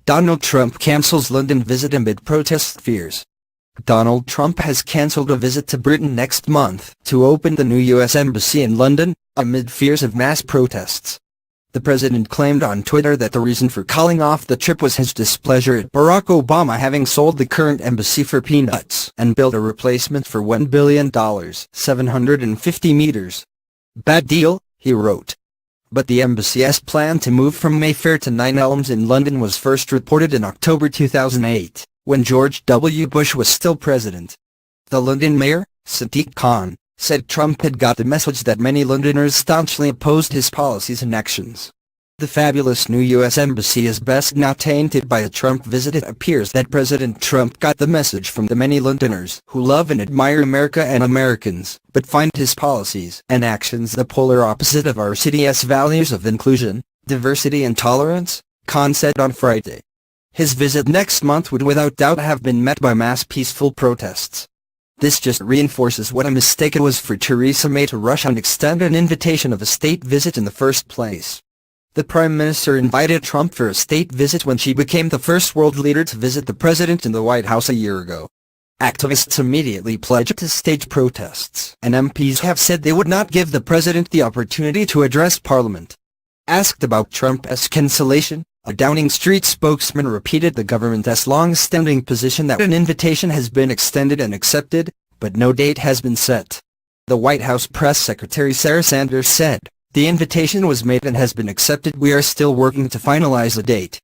Donald Trump cancels London visit amid protest fears. Donald Trump has cancelled a visit to Britain next month to open the new U.S. Embassy in London, amid fears of mass protests. The president claimed on Twitter that the reason for calling off the trip was his displeasure at Barack Obama having sold the current embassy for peanuts and built a replacement for $1 billion, 750 meters. "Bad deal," he wrote. But the embassy's plan to move from Mayfair to Nine Elms in London was first reported in October 2008, when George W. Bush was still president. The London mayor, Sadiq Khan, said Trump had got the message that many Londoners staunchly opposed his policies and actions. The fabulous new U.S. Embassy is best now tainted by a Trump visit. It appears that President Trump got the message from the many Londoners who love and admire America and Americans, but find his policies and actions the polar opposite of our city's values of inclusion, diversity and tolerance, Khan said on Friday. His visit next month would without doubt have been met by mass peaceful protests. This just reinforces what a mistake it was for Theresa May to rush and extend an invitation of a state visit in the first place. The Prime Minister invited Trump for a state visit when she became the first world leader to visit the president in the White House a year ago. Activists immediately pledged to stage protests, and MPs have said they would not give the president the opportunity to address Parliament. Asked about Trump's cancellation, a Downing Street spokesman repeated the government's long-standing position that an invitation has been extended and accepted, but no date has been set. The White House press secretary Sarah Sanders said, "The invitation was made and has been accepted. We are still working to finalize a date."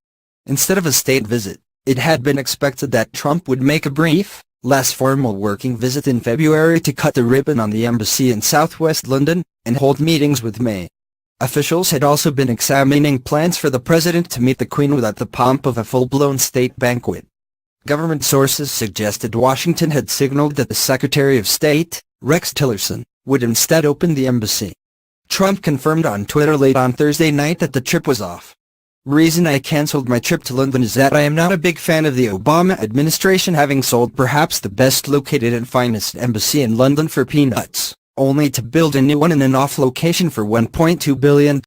Instead of a state visit, it had been expected that Trump would make a brief, less formal working visit in February to cut the ribbon on the embassy in southwest London, and hold meetings with May. Officials had also been examining plans for the president to meet the Queen without the pomp of a full-blown state banquet. Government sources suggested Washington had signaled that the Secretary of State, Rex Tillerson, would instead open the embassy. Trump confirmed on Twitter late on Thursday night that the trip was off. "Reason I cancelled my trip to London is that I am not a big fan of the Obama administration having sold perhaps the best located and finest embassy in London for peanuts, only to build a new one in an off location for $1.2 billion.